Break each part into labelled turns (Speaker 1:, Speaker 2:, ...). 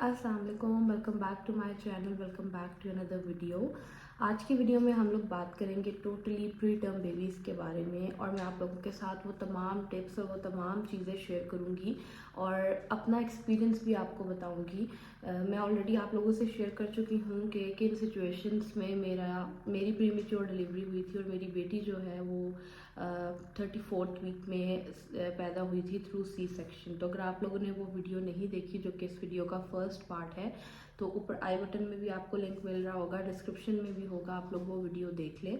Speaker 1: अस्सलाम वालेकुम, welcome back to my channel, welcome back to another video. आज की वीडियो में हम लोग बात करेंगे टोटली प्री टर्म बेबीज़ के बारे में, और मैं आप लोगों के साथ वो तमाम टिप्स और वो तमाम चीज़ें शेयर करूँगी और अपना एक्सपीरियंस भी आपको बताऊँगी। मैं ऑलरेडी आप लोगों से शेयर कर चुकी हूँ कि किन सिचुएशंस में मेरी प्रीमेच्योर डिलीवरी हुई थी और मेरी बेटी जो है वो 34th वीक में पैदा हुई थी थ्रू सी सेक्शन। तो अगर आप लोगों ने वो वीडियो नहीं देखी, जो कि इस वीडियो का फर्स्ट पार्ट है, तो ऊपर आई बटन में भी आपको लिंक मिल रहा होगा, डिस्क्रिप्शन में भी होगा, आप लोग वो वीडियो देख लें।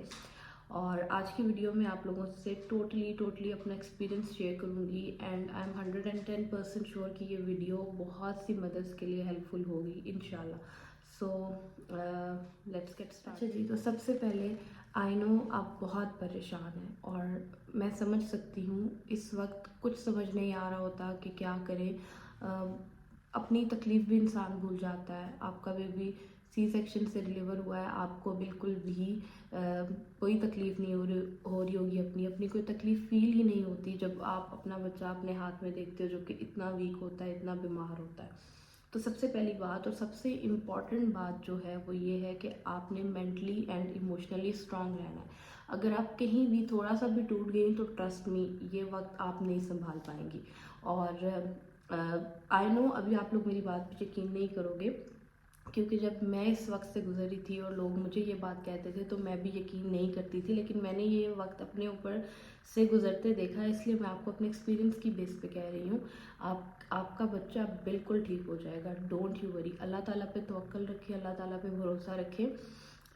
Speaker 1: और आज की वीडियो में आप लोगों से टोटली अपना एक्सपीरियंस शेयर करूंगी एंड आई एम 110% श्योर कि ये वीडियो बहुत सी मदर्स के लिए हेल्पफुल होगी इंशाल्लाह। So let's get start. अच्छा जी, तो सबसे पहले आई नो आप बहुत परेशान हैं और मैं समझ सकती हूँ, इस वक्त कुछ समझ नहीं आ रहा होता कि क्या करें। अपनी तकलीफ़ भी इंसान भूल जाता है। आपका बेबी सी सेक्शन से डिलीवर हुआ है, आपको बिल्कुल भी कोई तकलीफ़ नहीं हो रही होगी, अपनी कोई तकलीफ़ फील ही नहीं होती जब आप अपना बच्चा अपने हाथ में देखते हो जो कि इतना वीक होता है, इतना बीमार होता है। तो सबसे पहली बात और सबसे इम्पॉर्टेंट बात जो है वो ये है कि आपने मेंटली एंड इमोशनली स्ट्रांग रहना है। अगर आप कहीं भी थोड़ा सा भी टूट गई तो ट्रस्ट मी, ये वक्त आप नहीं संभाल पाएंगी। और आई नो अभी आप लोग मेरी बात पे यकीन नहीं करोगे, क्योंकि जब मैं इस वक्त से गुजरी थी और लोग मुझे ये बात कहते थे तो मैं भी यकीन नहीं करती थी, लेकिन मैंने ये वक्त अपने ऊपर से गुजरते देखा, इसलिए मैं आपको अपने एक्सपीरियंस की बेस पे कह रही हूँ। आपका बच्चा बिल्कुल ठीक हो जाएगा, डोंट यू वरी। अल्लाह ताला पे तवक्कल रखिए, अल्लाह ताला पे भरोसा रखें,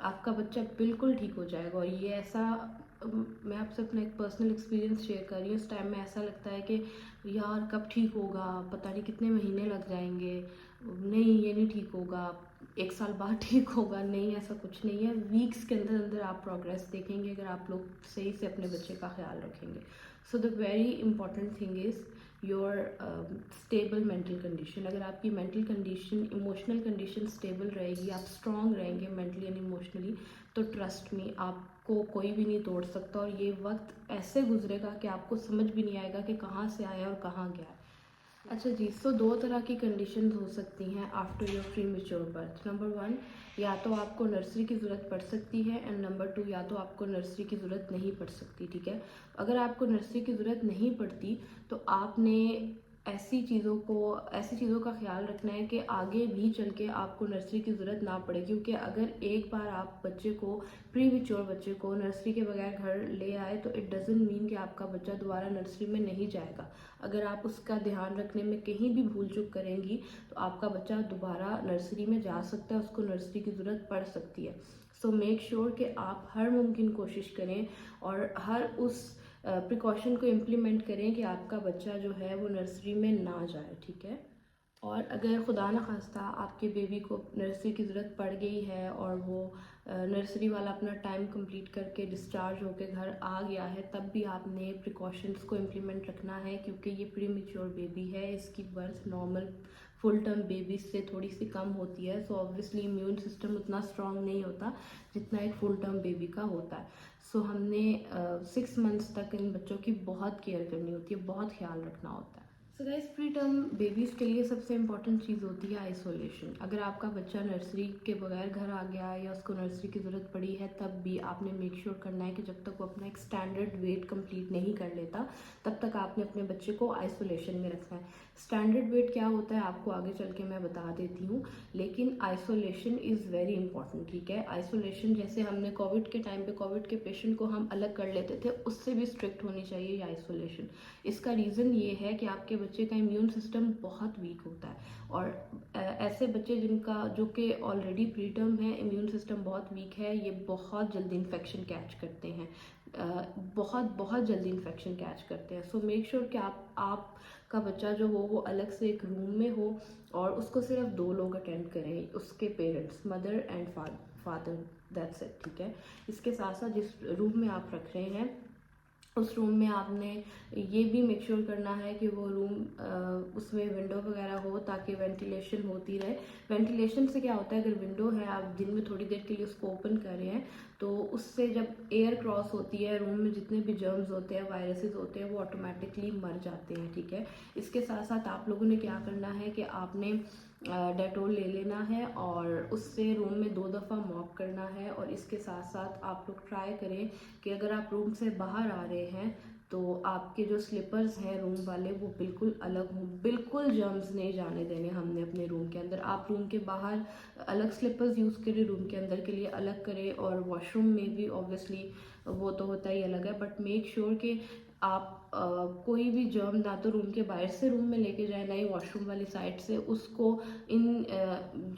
Speaker 1: आपका बच्चा बिल्कुल ठीक हो जाएगा। और ये ऐसा मैं आपसे अपना एक पर्सनल एक्सपीरियंस शेयर कर रही हूँ। इस टाइम में ऐसा लगता है कि यार कब ठीक होगा, पता नहीं कितने महीने लग जाएंगे, नहीं ये नहीं ठीक होगा, एक साल बाद ठीक होगा। नहीं, ऐसा कुछ नहीं है। वीक्स के अंदर अंदर आप प्रोग्रेस देखेंगे अगर आप लोग सही से अपने बच्चे का ख्याल रखेंगे। So the very important thing is your stable mental condition. अगर आपकी mental condition, emotional condition stable रहेगी, आप स्ट्रांग रहेंगे मेंटली एंड इमोशनली, तो ट्रस्ट मी आपको कोई भी नहीं तोड़ सकता। और ये वक्त ऐसे गुजरेगा कि आपको समझ भी नहीं आएगा कि कहाँ से आया और कहाँ गया है। अच्छा जी, सो दो तरह की कंडीशंस हो सकती हैं after your pre mature birth. Number 1, या तो आपको नर्सरी की ज़रूरत पड़ सकती है, एंड नंबर 2, या तो आपको नर्सरी की ज़रूरत नहीं पड़ सकती। ठीक है, अगर आपको नर्सरी की ज़रूरत नहीं पड़ती तो आपने ऐसी चीज़ों का ख्याल रखना है कि आगे भी चल के आपको नर्सरी की ज़रूरत ना पड़े। क्योंकि अगर एक बार आप बच्चे को, प्री मेच्योर बच्चे को नर्सरी के बगैर घर ले आए तो इट डज़ंट मीन कि आपका बच्चा दोबारा नर्सरी में नहीं जाएगा। अगर आप उसका ध्यान रखने में कहीं भी भूल चूक करेंगी तो आपका बच्चा दोबारा नर्सरी में जा सकता है, उसको नर्सरी की ज़रूरत पड़ सकती है। सो मेक श्योर कि आप हर मुमकिन कोशिश करें और हर उस प्रिकॉशन को इम्प्लीमेंट करें कि आपका बच्चा जो है वो नर्सरी में ना जाए। ठीक है, और अगर खुदा न खास्ता आपके बेबी को नर्सरी की ज़रूरत पड़ गई है और वो नर्सरी वाला अपना टाइम कंप्लीट करके डिस्चार्ज होकर घर आ गया है, तब भी आपने प्रिकॉशंस को इम्प्लीमेंट रखना है। क्योंकि ये प्री मेच्योर बेबी है, इसकी birth normal full term babies से थोड़ी सी कम होती है। सो ऑब्वियसली इम्यून सिस्टम उतना स्ट्रांग नहीं होता जितना एक फुल टर्म बेबी का होता है। सो हमने 6 मंथ्स तक इन बच्चों की बहुत केयर करनी होती है, बहुत ख्याल रखना होता है। So guys, pre term babies के लिए सबसे इम्पॉर्टेंट चीज़ होती है आइसोलेशन। अगर आपका बच्चा नर्सरी के बगैर घर आ गया है या उसको नर्सरी की ज़रूरत पड़ी है, तब भी आपने मेक श्योर करना है कि जब तक वो अपना एक स्टैंडर्ड वेट कंप्लीट नहीं कर लेता तब तक आपने अपने बच्चे को आइसोलेशन में रखना है। स्टैंडर्ड वेट क्या होता है आपको आगे चल के मैं बता देती हूँ, लेकिन आइसोलेशन इज़ वेरी इंपॉर्टेंट। ठीक है, आइसोलेशन जैसे हमने कोविड के टाइम पे कोविड के पेशेंट को हम अलग कर लेते थे, उससे भी स्ट्रिक्ट होनी चाहिए ये आइसोलेशन। इसका रीज़न ये है कि आपके बच्चे का इम्यून सिस्टम बहुत वीक होता है, और ऐसे बच्चे जो कि ऑलरेडी प्री टर्म है, इम्यून सिस्टम बहुत वीक है, ये बहुत जल्दी इन्फेक्शन कैच करते हैं, बहुत जल्दी इन्फेक्शन कैच करते हैं। सो मेक श्योर कि आपका बच्चा जो हो वो अलग से एक रूम में हो और उसको सिर्फ 2 लोग अटेंड करें, उसके parents, mother and father, that's it. ठीक है, इसके साथ साथ जिस रूम में आप रख रहे हैं उस रूम में आपने ये भी मेक श्योर करना है कि वो रूम उसमें विंडो वगैरह हो ताकि वेंटिलेशन होती रहे। वेंटिलेशन से क्या होता है, अगर विंडो है, आप दिन में थोड़ी देर के लिए उसको ओपन कर रहे हैं, तो उससे जब एयर क्रॉस होती है रूम में, जितने भी जर्म्स होते हैं, वायरसेस होते हैं, वो ऑटोमेटिकली मर जाते हैं। ठीक है, इसके साथ साथ आप लोगों ने क्या करना है कि आपने डेटोल ले लेना है और उससे रूम में 2 दफ़ा मॉप करना है। और इसके साथ साथ आप लोग ट्राई करें कि अगर आप रूम से बाहर आ रहे हैं तो आपके जो स्लीपर्स हैं रूम वाले वो बिल्कुल अलग हों, बिल्कुल जर्म्स नहीं जाने देने हमने अपने रूम के अंदर। आप रूम के बाहर अलग स्लीपर्स यूज़ करें, रूम के अंदर के लिए अलग करें, और वॉशरूम में भी ऑब्वियसली वो तो होता ही अलग है, बट मेक श्योर कि आप कोई भी जर्म ना तो रूम के बाहर से रूम में लेके जाए, ना ही वॉशरूम वाली साइड से। उसको इन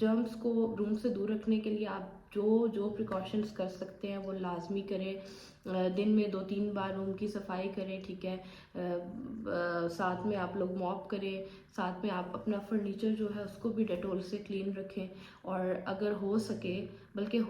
Speaker 1: जर्म्स को रूम से दूर रखने के लिए आप जो जो प्रिकॉशंस कर सकते हैं वो लाजमी करें। दिन में 2-3 बार रूम की सफाई करें, ठीक है। साथ में आप लोग मॉप करें, साथ में आप अपना फर्नीचर जो है उसको भी डेटोल से क्लीन रखें। और अगर हो सके, बल्कि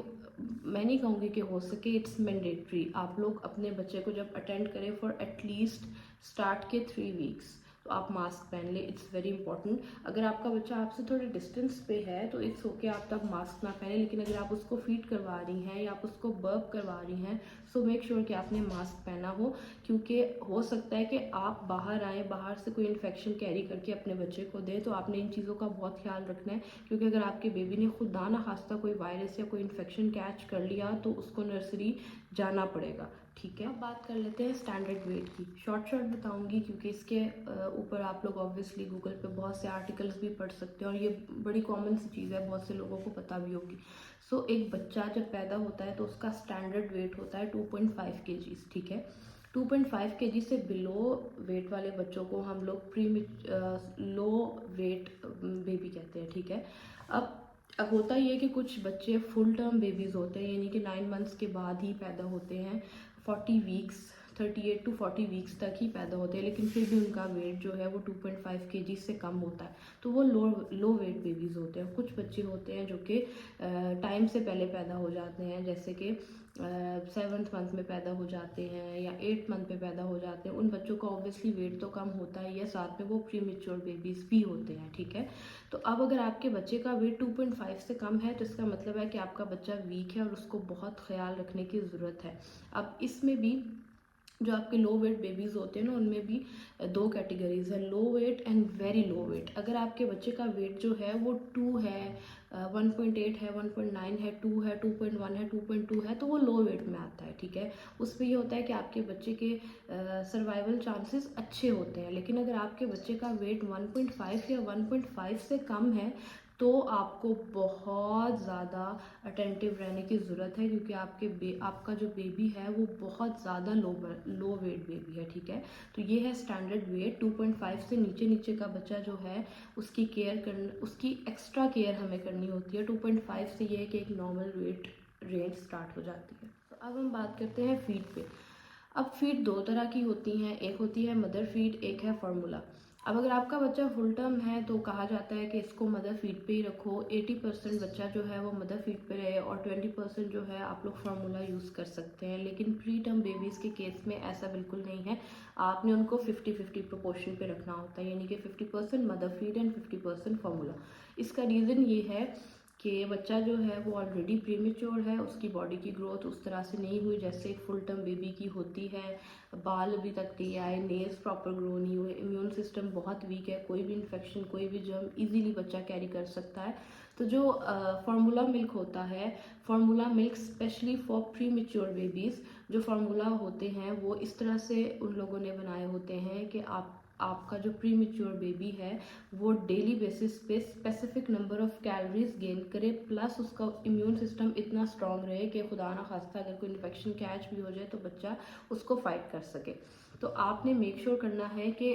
Speaker 1: मैं नहीं कहूँगी कि हो सके, इट्स मैंडेटरी, आप लोग अपने बच्चे को जब अटेंड करें फॉर एटलीस्ट स्टार्ट के 3 वीक्स तो आप मास्क पहन लें। It's very important. अगर आपका बच्चा आपसे थोड़े डिस्टेंस पे है तो इट्स ओके, आप तब मास्क ना पहने, लेकिन अगर आप उसको फीड करवा रही हैं या आप उसको बर्प करवा रही हैं सो मेक श्योर कि आपने मास्क पहना हो, क्योंकि हो सकता है कि आप बाहर आएँ, बाहर से कोई इन्फेक्शन कैरी करके अपने बच्चे को दें। तो आपने इन चीज़ों का बहुत ख्याल रखना है, क्योंकि अगर आपके बेबी ने खुदा ना खास्ता कोई वायरस या कोई इन्फेक्शन कैच कर लिया तो उसको नर्सरी जाना पड़ेगा, ठीक है। अब बात कर लेते हैं स्टैंडर्ड वेट की। शॉर्ट बताऊंगी क्योंकि इसके ऊपर आप लोग ऑब्वियसली गूगल पे बहुत से आर्टिकल्स भी पढ़ सकते हैं और ये बड़ी कॉमन सी चीज़ है, बहुत से लोगों को पता भी होगी। सो एक बच्चा जब पैदा होता है तो उसका स्टैंडर्ड वेट होता है 2.5 kg, ठीक है। 2.5 kg से बिलो वेट वाले बच्चों को हम लोग लो वेट बेबी कहते हैं, ठीक है। अब होता ये है कि कुछ बच्चे फुल टर्म बेबीज़ होते हैं, यानी कि 9 मंथ्स के बाद ही पैदा होते हैं, 40 वीक्स 38 टू 40 वीक्स तक ही पैदा होते हैं, लेकिन फिर भी उनका वेट जो है वो 2.5 kg से कम होता है, तो वो लो वेट बेबीज़ होते हैं। कुछ बच्चे होते हैं जो कि टाइम से पहले पैदा हो जाते हैं, जैसे कि 7th मंथ में पैदा हो जाते हैं या 8th मंथ में पैदा हो जाते हैं। उन बच्चों का ऑब्वियसली वेट तो कम होता है, या साथ में वो प्रीमेच्योर बेबीज़ भी होते हैं, ठीक है। तो अब अगर आपके बच्चे का वेट 2.5 से कम है तो इसका मतलब है कि आपका बच्चा वीक है और उसको बहुत ख्याल रखने की ज़रूरत है। अब इसमें भी जो आपके लो वेट बेबीज़ होते हैं ना, उनमें भी 2 कैटेगरीज है, low weight and very low weight. अगर आपके बच्चे का वेट जो है वो 2 है, 1.8 है, 1.9 है, 2 है, 2.1 है, 2.2 है, तो वो लो वेट में आता है, ठीक है। उसमें ये होता है कि आपके बच्चे के सर्वाइवल चांसेस अच्छे होते हैं। लेकिन अगर आपके बच्चे का वेट 1.5 या 1.5 से कम है तो आपको बहुत ज़्यादा अटेंटिव रहने की ज़रूरत है, क्योंकि आपका जो बेबी है वो बहुत ज़्यादा लो वेट बेबी है, ठीक है। तो ये है स्टैंडर्ड वेट। 2.5 से नीचे नीचे का बच्चा जो है उसकी उसकी एक्स्ट्रा केयर हमें करनी होती है। 2.5 से ये है कि एक नॉर्मल वेट रेंज स्टार्ट हो जाती है। तो अब हम बात करते हैं फीड पे। अब फीड 2 तरह की होती हैं, एक होती है मदर फीड, एक है फार्मूला। अब अगर आपका बच्चा फुल टर्म है तो कहा जाता है कि इसको मदर फीड पे ही रखो। 80% बच्चा जो है वो मदर फीड पे रहे और 20% जो है आप लोग फार्मूला यूज़ कर सकते हैं। लेकिन प्री टर्म बेबीज़ के केस में ऐसा बिल्कुल नहीं है, आपने उनको 50-50 प्रोपोर्शन पे रखना होता है, यानी कि 50% मदर फीड एंड 50% फार्मूला। इसका रीज़न ये है कि बच्चा जो है वो ऑलरेडी प्रीमेच्योर है, उसकी बॉडी की ग्रोथ उस तरह से नहीं हुई जैसे एक फुल टर्म बेबी की होती है। बाल अभी तक नहीं आए, नेल्स प्रॉपर ग्रो नहीं हुए, इम्यून सिस्टम बहुत वीक है, कोई भी इन्फेक्शन कोई भी जर्म इजीली बच्चा कैरी कर सकता है। तो जो फार्मूला मिल्क होता है, formula milk specially for premature babies, जो फार्मूला होते हैं वो इस तरह से उन लोगों ने बनाए होते हैं कि आपका जो प्रीमेच्योर बेबी है वो डेली बेसिस पे specific number of calories gain करे, प्लस उसका इम्यून सिस्टम इतना स्ट्रांग रहे कि खुदा ना खास्ता अगर कोई इन्फेक्शन कैच भी हो जाए तो बच्चा उसको फाइट कर सके। तो आपने मेक श्योर करना है कि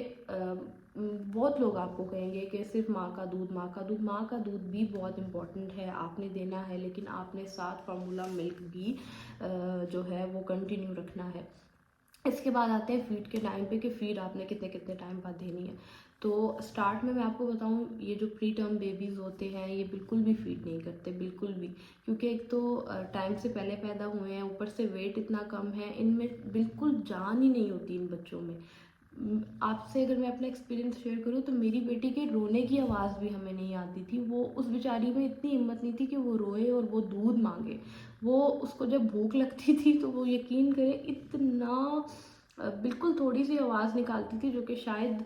Speaker 1: बहुत लोग आपको कहेंगे कि सिर्फ माँ का दूध भी बहुत इंपॉर्टेंट है, आपने देना है, लेकिन आपने साथ फार्मूला मिल्क भी जो है वो कंटिन्यू रखना है। इसके बाद आते हैं फीड के टाइम पे कि फीड आपने कितने कितने टाइम बाद देनी है। तो स्टार्ट में मैं आपको बताऊं, ये जो प्री टर्म बेबीज़ होते हैं ये बिल्कुल भी फीड नहीं करते, बिल्कुल भी, क्योंकि एक तो टाइम से पहले पैदा हुए हैं, ऊपर से वेट इतना कम है, इनमें बिल्कुल जान ही नहीं होती इन बच्चों में। आपसे अगर मैं अपना एक्सपीरियंस शेयर करूँ तो मेरी बेटी के रोने की आवाज़ भी हमें नहीं आती थी। वो उस बेचारी में इतनी हिम्मत नहीं थी कि वो रोए और वो दूध मांगे। वो उसको जब भूख लगती थी तो वो यकीन करे इतना बिल्कुल थोड़ी सी आवाज़ निकालती थी जो कि शायद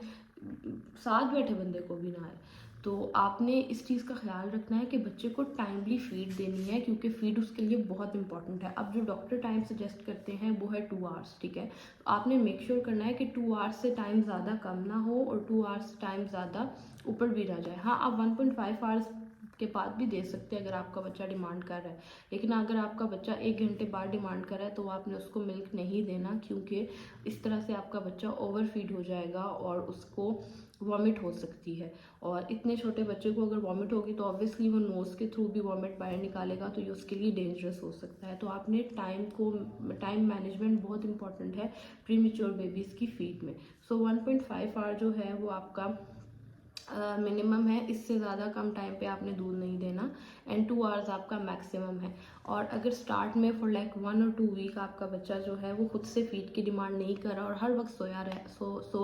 Speaker 1: साथ बैठे बंदे को भी ना आए। तो आपने इस चीज़ का ख्याल रखना है कि बच्चे को टाइमली फ़ीड देनी है, क्योंकि फ़ीड उसके लिए बहुत इंपॉर्टेंट है। अब जो डॉक्टर टाइम सजेस्ट करते हैं वो है 2 आवर्स, ठीक है। तो आपने मेक श्योर करना है कि 2 आवर्स से टाइम ज़्यादा कम ना हो और 2 आवर्स टाइम ज़्यादा ऊपर भी ना जाए। हाँ, आप 1.5 आवर्स के बाद भी दे सकते हैं अगर आपका बच्चा डिमांड कर रहा है, लेकिन अगर आपका बच्चा 1 घंटे बाद डिमांड कर रहा है तो आपने उसको मिल्क नहीं देना, क्योंकि इस तरह से आपका बच्चा ओवर फीड हो जाएगा और उसको वॉमिट हो सकती है। और इतने छोटे बच्चे को अगर वॉमिट होगी तो ऑब्वियसली वो नोज़ के थ्रू भी वॉमिट बाहर निकालेगा, तो ये उसके लिए डेंजरस हो सकता है। तो आपने टाइम मैनेजमेंट बहुत इंपॉर्टेंट है प्री मेच्योर बेबीज़ की फीड में। सो 1.5 आवर जो है वो आपका मिनिमम है, इससे ज़्यादा कम टाइम पे आपने दूध नहीं देना, एंड 2 आवर्स आपका मैक्सिमम है। और अगर स्टार्ट में फॉर लाइक 1 और 2 वीक आपका बच्चा जो है वो खुद से फीड की डिमांड नहीं कर रहा और हर वक्त सो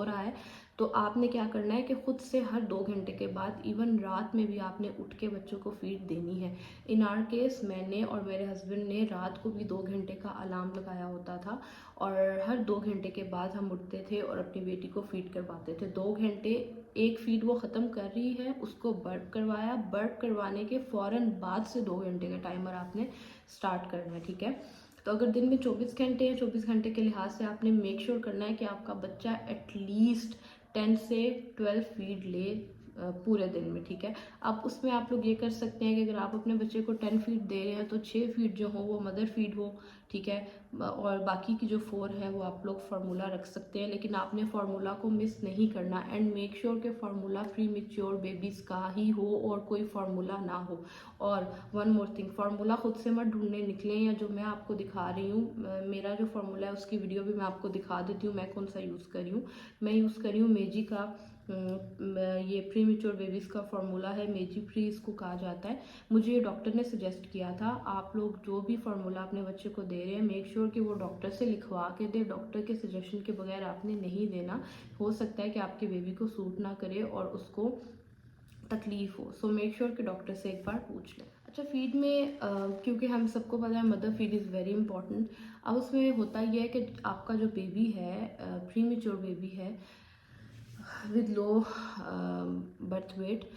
Speaker 1: रहा है, तो आपने क्या करना है कि खुद से हर 2 घंटे के बाद, इवन रात में भी आपने उठ के बच्चों को फीड देनी है। इन आर केस मैंने और मेरे हस्बैंड ने रात को भी 2 घंटे का अलार्म लगाया होता था और हर 2 घंटे के बाद हम उठते थे और अपनी बेटी को फीड करवाते थे। 2 घंटे, एक फीड वो ख़त्म कर रही है, उसको बर्प करवाया, बर्प करवाने के फ़ौरन बाद से 2 घंटे का टाइमर आपने स्टार्ट करना है, ठीक है। तो अगर दिन में 24 घंटे हैं, 24 घंटे के लिहाज से आपने मेक श्योर करना है कि आपका बच्चा एटलीस्ट 10 से 12 फीड ले पूरे दिन में, ठीक है। अब उसमें आप लोग ये कर सकते हैं कि अगर आप अपने बच्चे को 10 फीड दे रहे हैं तो 6 फीड जो हो वो मदर फीड हो, ठीक है, और बाकी की जो 4 है वो आप लोग फार्मूला रख सकते हैं, लेकिन आपने फार्मूला को मिस नहीं करना एंड मेक श्योर कि फार्मूला प्री मेच्योर बेबीज़ का ही हो और कोई फार्मूला ना हो। और वन मोर थिंग, फार्मूला खुद से मत ढूंढने निकलें, या जो मैं आपको दिखा रही हूँ, मेरा जो फार्मूला है उसकी वीडियो भी मैं आपको दिखा देती हूँ मैं कौन सा यूज़ कर रही हूँ। मैं यूज़ कर रही हूँ मेजी का, ये प्री मेच्योर बेबीज़ का फार्मूला है, मेजी फ्री इसको कहा जाता है। मुझे ये डॉक्टर ने सजेस्ट किया था। आप लोग जो भी फार्मूला अपने बच्चे को दे रहे हैं मेक श्योर कि वो डॉक्टर से लिखवा के दे, डॉक्टर के सजेशन के बगैर आपने नहीं देना। हो सकता है कि आपके बेबी को सूट ना करे और उसको तकलीफ़ हो, सो मेक श्योर कि डॉक्टर से एक बार पूछ लें। अच्छा, फीड में क्योंकि हम सबको पता है mother feed is very important. अब उसमें होता यह है कि आपका जो बेबी है, प्री मेच्योर बेबी है विद लो बर्थ वेट,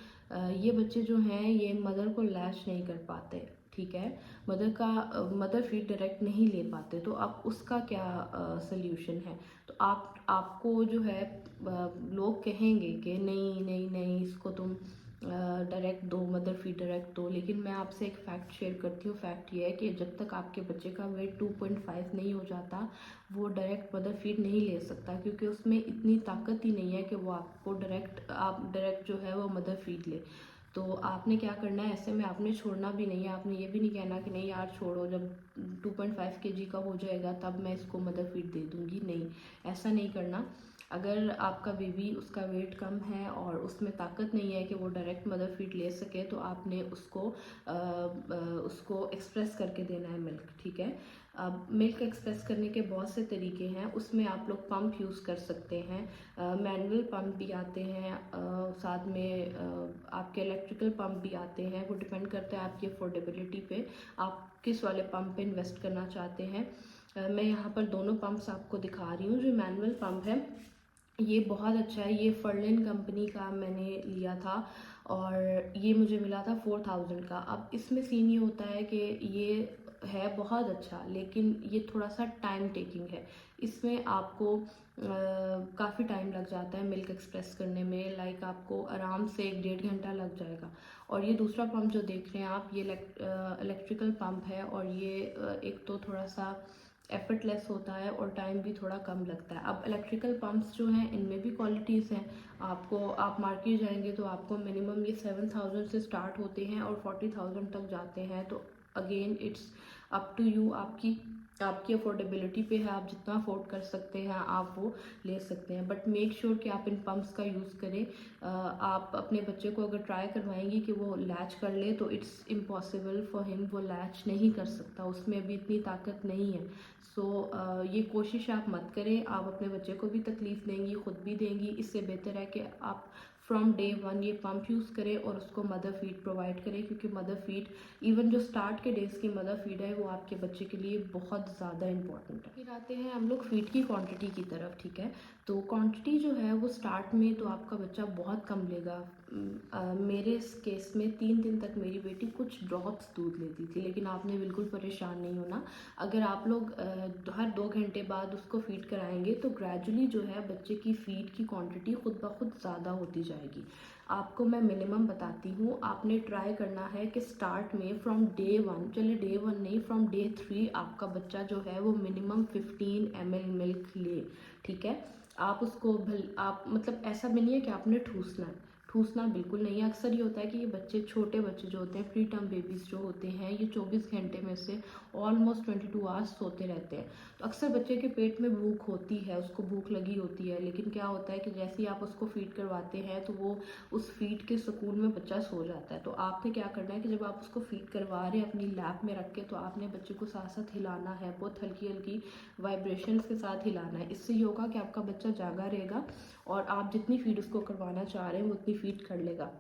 Speaker 1: ये बच्चे जो हैं ये मदर को लैच नहीं कर पाते, ठीक है, मदर फीड डायरेक्ट नहीं ले पाते। तो अब उसका क्या सल्यूशन है? तो आपको जो है लोग कहेंगे कि नहीं नहीं नहीं, इसको तुम डायरेक्ट दो, मदर फीड डायरेक्ट दो, लेकिन मैं आपसे एक फ़ैक्ट शेयर करती हूँ। फैक्ट ये है कि जब तक आपके बच्चे का वेट 2.5 नहीं हो जाता वो डायरेक्ट मदर फीड नहीं ले सकता, क्योंकि उसमें इतनी ताकत ही नहीं है कि वो आपको डायरेक्ट जो है वो मदर फीड ले। तो आपने क्या करना है, ऐसे में आपने छोड़ना भी नहीं है। आपने ये भी नहीं कहना कि नहीं यार छोड़ो, जब 2.5 kg का हो जाएगा तब मैं इसको मदर फीड दे दूँगी, नहीं, ऐसा नहीं करना। अगर आपका बेबी, उसका वेट कम है और उसमें ताकत नहीं है कि वो डायरेक्ट मदर फीड ले सके, तो आपने उसको एक्सप्रेस करके देना है मिल्क, ठीक है। अब मिल्क एक्सप्रेस करने के बहुत से तरीके हैं, उसमें आप लोग पंप यूज़ कर सकते हैं, मैनुअल पंप भी आते हैं, साथ में आपके इलेक्ट्रिकल पंप भी आते हैं। वो डिपेंड करता है आपकी अफोर्डेबिलिटी पे, आप किस वाले पंप पे इन्वेस्ट करना चाहते हैं। मैं यहाँ पर दोनों पंप्स आपको दिखा रही हूँ। जो मैनुअल पंप है ये बहुत अच्छा है, ये फर्लिन कंपनी का मैंने लिया था और ये मुझे मिला था 4000 का। अब इसमें सीन ये होता है कि ये है बहुत अच्छा, लेकिन ये थोड़ा सा टाइम टेकिंग है। इसमें आपको काफ़ी टाइम लग जाता है मिल्क एक्सप्रेस करने में, लाइक आपको आराम से 1-1.5 घंटा लग जाएगा। और ये दूसरा पंप जो देख रहे हैं आप, ये इलेक्ट्रिकल पंप है और ये एक तो थोड़ा सा एफर्टलेस होता है और टाइम भी थोड़ा कम लगता है। अब इलेक्ट्रिकल पंप्स जो हैं इनमें भी क्वालिटीज़ हैं। आप मार्केट जाएंगे तो आपको मिनिमम ये 7000 से स्टार्ट होते हैं और 40,000 तक जाते हैं। तो again it's up to you, आपकी अफोर्डेबिलिटी पे है, आप जितना अफोर्ड कर सकते हैं आप वो ले सकते हैं। बट मेक श्योर कि आप इन पंप्स का यूज़ करें। आप अपने बच्चे को अगर ट्राई करवाएंगी कि वो लैच कर ले, तो इट्स इम्पॉसिबल फॉर हिम, वो लैच नहीं कर सकता, उसमें अभी इतनी ताकत नहीं है। सो ये कोशिश आप मत करें, आप अपने बच्चे को भी तकलीफ़ देंगी, ख़ुद भी देंगी। इससे बेहतर है कि आप फ्रॉम डे 1 ये पंप यूज़ करें और उसको मदर फीड प्रोवाइड करें, क्योंकि मदर फीड, इवन जो स्टार्ट के डेज़ की मदर फीड है, वो आपके बच्चे के लिए बहुत ज़्यादा इंपॉर्टेंट है। फिर आते हैं हम लोग फीड की क्वांटिटी की तरफ, ठीक है। तो क्वांटिटी जो है वो स्टार्ट में तो आपका बच्चा बहुत कम लेगा, मेरे इस केस में 3 दिन तक मेरी बेटी कुछ ड्रॉप्स दूध लेती थी, लेकिन आपने बिल्कुल परेशान नहीं होना। अगर आप लोग हर 2 घंटे बाद उसको फीड कराएंगे तो ग्रेजुअली जो है बच्चे की फीड की क्वांटिटी खुद ब खुद ज़्यादा होती जाएगी। आपको मैं मिनिमम बताती हूँ, आपने ट्राई करना है कि स्टार्ट में फ्रॉम डे 1, चलिए डे 1 नहीं, फ्रॉम डे 3 आपका बच्चा जो है वो मिनिमम 15 ml मिल्क ले, ठीक है। आप उसको आप मतलब ऐसा भी नहीं है कि आपने ठूसना है, ठूसना बिल्कुल नहीं है। अक्सर ये होता है कि ये बच्चे, छोटे बच्चे जो होते हैं, प्री टर्म बेबीज़ जो होते हैं, ये 24 घंटे में से ऑलमोस्ट 22 आवर्स सोते रहते हैं। तो अक्सर बच्चे के पेट में भूख होती है, उसको भूख लगी होती है, लेकिन क्या होता है कि जैसे ही आप उसको फीड करवाते हैं तो वो उस फीड के सुकून में बच्चा सो जाता है। तो आपने क्या करना है कि जब आप उसको फीड करवा रहे हैं अपनी लैप में रख के, तो आपने बच्चे को साथ साथ हिलाना है, बहुत हल्की हल्की वाइब्रेशंस के साथ हिलाना है। इससे ये होगा कि आपका बच्चा जागा रहेगा और आप जितनी फीड उसको करवाना चाह रहे हैं वो उतनी फीड कर लेगा।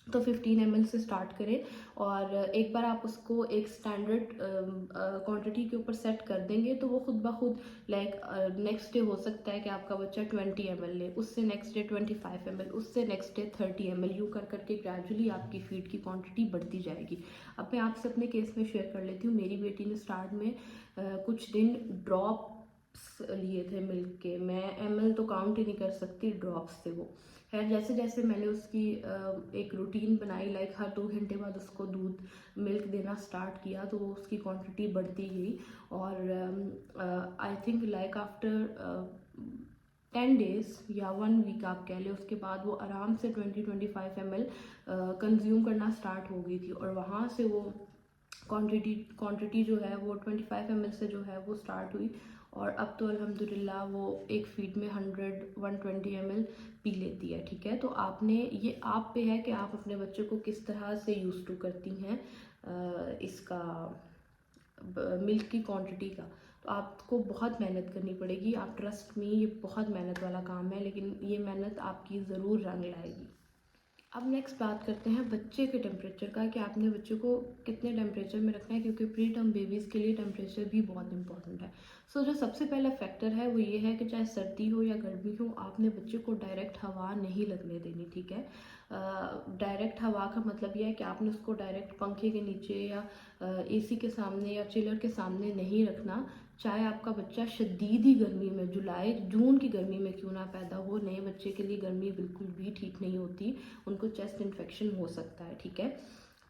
Speaker 1: तो 15 ml से स्टार्ट करें, और एक बार आप उसको एक स्टैंडर्ड क्वांटिटी के ऊपर सेट कर देंगे तो वो खुद ब खुद लाइक नेक्स्ट डे हो सकता है कि आपका बच्चा 20 ml ले, उससे नेक्स्ट डे 25 ml, उससे नेक्स्ट डे 30 ml, यूँ कर करके ग्रेजुअली आपकी फीड की क्वांटिटी बढ़ती जाएगी। अब मैं आपसे अपने केस में शेयर कर लेती हूँ। मेरी बेटी ने स्टार्ट में कुछ दिन ड्रॉप्स लिए थे मिल्क के, मैं ml तो काउंट ही नहीं कर सकती, ड्रॉप्स थे वो। खैर जैसे जैसे मैंने उसकी एक रूटीन बनाई, लाइक हर 2 घंटे बाद उसको दूध मिल्क देना स्टार्ट किया, तो वो उसकी क्वांटिटी बढ़ती गई। और I think like after 10 days या 1 वीक आप कह लें, उसके बाद वो आराम से 20-25 ml कंज्यूम करना स्टार्ट हो गई थी। और वहाँ से वो क्वांटिटी जो है वो 25 ml से जो है वो स्टार्ट हुई, और अब तो अल्हम्दुलिल्लाह वो एक फीड में 100-120 ml पी लेती है, ठीक है। तो आपने, ये आप पे है कि आप अपने बच्चे को किस तरह से यूज़ टू करती हैं इसका मिल्क की क्वांटिटी का। तो आपको बहुत मेहनत करनी पड़ेगी, आप ट्रस्ट मी, ये बहुत मेहनत वाला काम है, लेकिन ये मेहनत आपकी ज़रूर रंग लाएगी। अब नेक्स्ट बात करते हैं बच्चे के टेम्परेचर का, कि आपने बच्चे को कितने टेम्परेचर में रखना है, क्योंकि प्री टर्म बेबीज़ के लिए टेम्परेचर भी बहुत इंपॉर्टेंट है। सो जो सबसे पहला फैक्टर है वो ये है कि चाहे सर्दी हो या गर्मी हो, आपने बच्चे को डायरेक्ट हवा नहीं लगने देनी, ठीक है। डायरेक्ट हवा का मतलब यह है कि आपने उसको डायरेक्ट पंखे के नीचे या एसी के सामने या चिलर के सामने नहीं रखना। चाहे आपका बच्चा शदीद ही गर्मी में, जुलाई जून की गर्मी में क्यों ना पैदा हो, नए बच्चे के लिए गर्मी बिल्कुल भी ठीक नहीं होती, उनको चेस्ट इन्फेक्शन हो सकता है, ठीक है।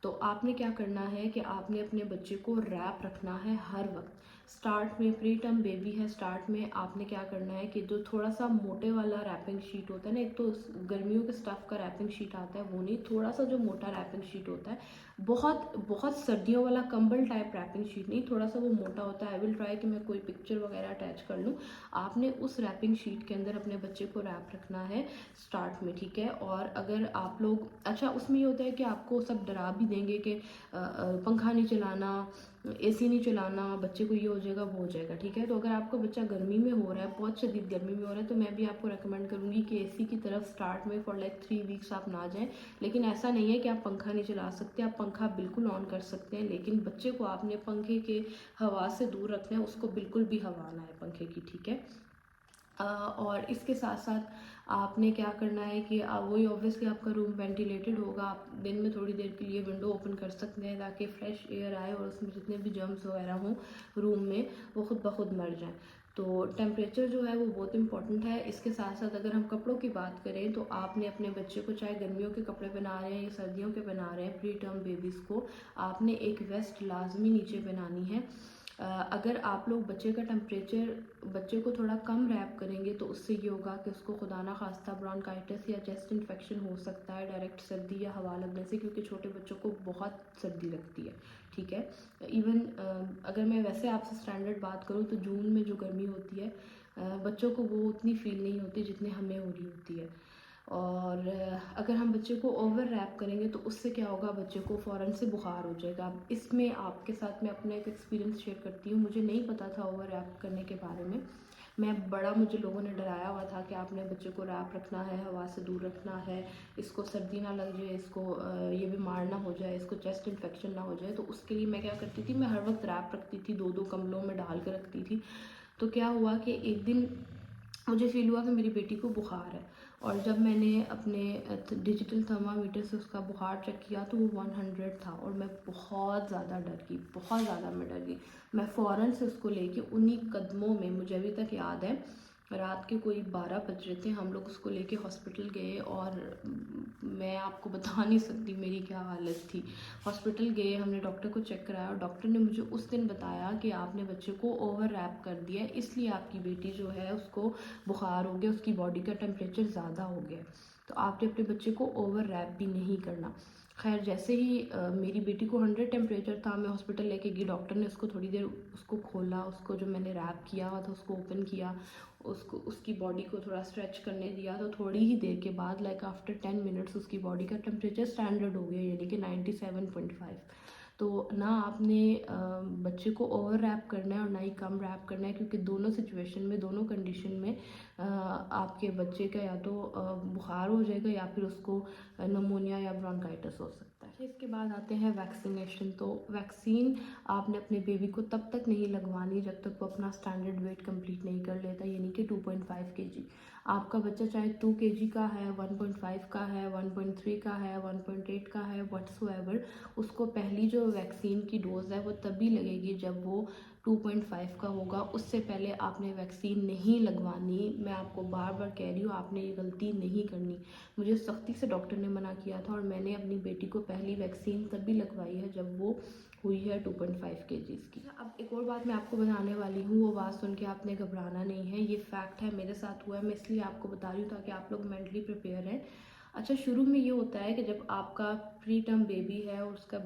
Speaker 1: तो आपने क्या करना है कि आपने अपने बच्चे को रैप रखना है हर वक्त। स्टार्ट में प्री टर्म बेबी है, स्टार्ट में आपने क्या करना है कि जो थोड़ा सा मोटे वाला रैपिंग शीट होता है ना, एक तो गर्मियों के स्टफ़ का रैपिंग शीट आता है वो नहीं, थोड़ा सा जो मोटा रैपिंग शीट होता है, बहुत बहुत सर्दियों वाला कंबल टाइप रैपिंग शीट नहीं, थोड़ा सा वो मोटा होता है। आई विल ट्राई कि मैं कोई पिक्चर वगैरह अटैच कर लूँ। आपने उस रैपिंग शीट के अंदर अपने बच्चे को रैप रखना है स्टार्ट में, ठीक है। और अगर आप लोग, अच्छा उसमें ये होता है कि आपको सब डरा भी देंगे कि पंखा नहीं चलाना, एसी नहीं चलाना, बच्चे को ये हो जाएगा वो हो जाएगा, ठीक है। तो अगर आपका बच्चा गर्मी में हो रहा है, बहुत शदीद गर्मी में हो रहा है, तो मैं भी आपको रेकमेंड करूँगी कि एसी की तरफ स्टार्ट में फॉर लाइक 3 वीक्स आप ना जाएं। लेकिन ऐसा नहीं है कि आप पंखा नहीं चला सकते, आप पंखा बिल्कुल ऑन कर सकते हैं, लेकिन बच्चे को आपने पंखे के हवा से दूर रखना है, उसको बिल्कुल भी हवा ना है पंखे की, ठीक है। और इसके साथ साथ आपने क्या करना है कि वही ऑब्वियसली आपका रूम वेंटिलेटेड होगा, आप दिन में थोड़ी देर के लिए विंडो ओपन कर सकते हैं ताकि फ्रेश एयर आए और उसमें जितने भी जर्म्स वगैरह हों रूम में वो खुद ब खुद मर जाएं। तो टेम्परेचर जो है वो बहुत इंपॉर्टेंट है। इसके साथ साथ अगर हम कपड़ों की बात करें तो आपने अपने बच्चे को, चाहे गर्मियों के कपड़े पहना रहे हैं या सर्दियों के पहना रहे हैं, प्री टर्म बेबीज़ को आपने एक वेस्ट लाजमी नीचे पहनानी है। अगर आप लोग बच्चे का टेम्परेचर, बच्चे को थोड़ा कम रैप करेंगे तो उससे ये होगा कि उसको खुदा ना खास्ता ब्रोंकाइटिस या चेस्ट इन्फेक्शन हो सकता है डायरेक्ट सर्दी या हवा लगने से, क्योंकि छोटे बच्चों को बहुत सर्दी लगती है, ठीक है। इवन अगर मैं वैसे आपसे स्टैंडर्ड बात करूँ तो जून में जो गर्मी होती है बच्चों को वो उतनी फील नहीं होती जितनी हमें हो रही होती है। और अगर हम बच्चे को ओवर रैप करेंगे तो उससे क्या होगा, बच्चे को फ़ौरन से बुखार हो जाएगा। इसमें आपके साथ मैं अपना एक एक्सपीरियंस शेयर करती हूँ। मुझे नहीं पता था ओवर रैप करने के बारे में, मुझे लोगों ने डराया हुआ था कि आपने बच्चे को रैप रखना है, हवा से दूर रखना है, इसको सर्दी ना लग जाए, इसको ये बीमार ना हो जाए, इसको चेस्ट इन्फेक्शन ना हो जाए। तो उसके लिए मैं क्या करती थी, मैं हर वक्त रैप रखती थी, 2-2 कम्बलों में डाल कर रखती थी। तो क्या हुआ कि एक दिन मुझे फ़ील हुआ कि मेरी बेटी को बुखार है। और जब मैंने अपने डिजिटल थर्मामीटर से उसका बुखार चेक किया तो वो 100 था और मैं बहुत ज़्यादा डर गई, बहुत ज़्यादा मैं डर गई। मैं फ़ौरन से उसको लेके उन्हीं कदमों में, मुझे अभी तक याद है, रात के कोई 12 बज रहे थे, हम लोग उसको लेके हॉस्पिटल गए और मैं आपको बता नहीं सकती मेरी क्या हालत थी। हॉस्पिटल गए, हमने डॉक्टर को चेक कराया और डॉक्टर ने मुझे उस दिन बताया कि आपने बच्चे को ओवर रैप कर दिया है, इसलिए आपकी बेटी जो है उसको बुखार हो गया, उसकी बॉडी का टेम्परेचर ज़्यादा हो गया। तो आपने अपने बच्चे को ओवर रैप भी नहीं करना। खैर जैसे ही मेरी बेटी को 100 टेम्परेचर था, मैं हॉस्पिटल लेके गई, डॉक्टर ने उसको थोड़ी देर उसको खोला, उसको जो मैंने रैप किया हुआ था उसको ओपन किया, उसको उसकी बॉडी को थोड़ा स्ट्रेच करने दिया। तो थोड़ी ही देर के बाद लाइक आफ्टर 10 मिनट्स उसकी बॉडी का टेम्परेचर स्टैंडर्ड हो गया, यानी कि 97.5। तो ना आपने बच्चे को ओवर रैप करना है और ना ही कम रैप करना है, क्योंकि दोनों सिचुएशन में, दोनों कंडीशन में आपके बच्चे का या तो बुखार हो जाएगा या फिर उसको नमोनिया या ब्रोंकाइटिस हो सकता है। इसके बाद आते हैं वैक्सीनेशन। तो वैक्सीन आपने अपने बेबी को तब तक नहीं लगवानी जब तक वो अपना स्टैंडर्ड वेट कंप्लीट नहीं कर लेता, यानी कि 2.5 केजी। आपका बच्चा चाहे 2 केजी का है, 1.5 का है, 1.3 का है, 1.8 का है, व्हाट्सोएवर, उसको पहली जो वैक्सीन की डोज़ है वो तभी लगेगी जब वो 2.5 का होगा। उससे पहले आपने वैक्सीन नहीं लगवानी। मैं आपको बार बार कह रही हूँ, आपने ये गलती नहीं करनी। मुझे सख्ती से डॉक्टर ने मना किया था और मैंने अपनी बेटी को पहली वैक्सीन तभी लगवाई है जब वो हुई है 2.5 केजीज़ की। अब एक और बात मैं आपको बताने वाली हूँ, वो बात सुन के आपने घबराना नहीं है, ये फैक्ट है, मेरे साथ हुआ है, मैं इसलिए आपको बता रही हूँ ताकि आप लोग मेंटली प्रिपेयर रहें। अच्छा, शुरू में ये होता है कि जब आपका प्री टर्म बेबी है और उसका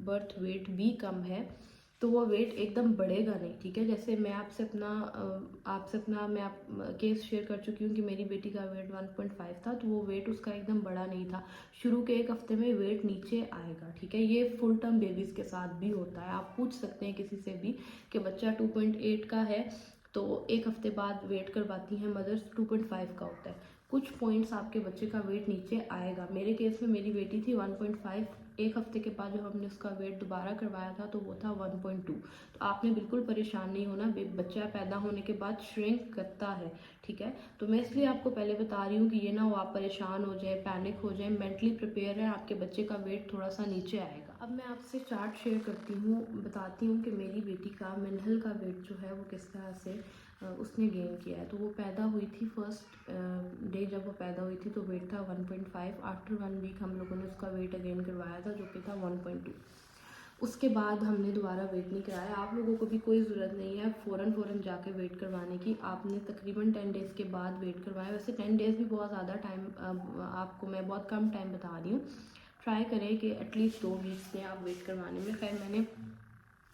Speaker 1: बर्थ वेट भी कम है तो वो वेट एकदम बढ़ेगा नहीं, ठीक है। जैसे मैं आपसे अपना मैं आप केस शेयर कर चुकी हूँ कि मेरी बेटी का वेट 1.5 था, तो वो वेट उसका एकदम बड़ा नहीं था। शुरू के 1 हफ्ते में वेट नीचे आएगा, ठीक है। ये फुल टर्म बेबीज़ के साथ भी होता है। आप पूछ सकते हैं किसी से भी कि बच्चा 2.8 का है तो 1 हफ्ते बाद वेट करवाती हैं मदर्स, 2.5 का होता है। कुछ पॉइंट्स आपके बच्चे का वेट नीचे आएगा। मेरे केस में मेरी बेटी थी 1.5, 1 हफ्ते के बाद जब हमने उसका वेट दोबारा करवाया था तो वो था 1.2। तो आपने बिल्कुल परेशान नहीं होना, बच्चा पैदा होने के बाद श्रिंक करता है, ठीक है। तो मैं इसलिए आपको पहले बता रही हूँ कि ये ना हो आप परेशान हो जाए, पैनिक हो जाए, मेंटली प्रिपेयर है, आपके बच्चे का वेट थोड़ा सा नीचे आएगा। अब मैं आपसे चार्ट शेयर करती हूँ, बताती हूँ कि मेरी बेटी का मिनहल का वेट जो है वो किस तरह से उसने गेन किया है। तो वो पैदा हुई थी फर्स्ट डे, जब वो पैदा हुई थी तो वेट था 1.5। आफ्टर 1 वीक हम लोगों ने उसका वेट अगेन करवाया था जो कि था 1.2। उसके बाद हमने दोबारा वेट नहीं कराया। आप लोगों को भी कोई ज़रूरत नहीं है फ़ौरन जाके वेट करवाने की। आपने तकरीबन 10 डेज़ के बाद वेट करवाया। वैसे 10 डेज़ भी बहुत ज़्यादा टाइम, आपको मैं बहुत कम टाइम बता रही हूँ। ट्राई करें कि एटलीस्ट 2 वीक्स में आप वेट करवाने में। खैर मैंने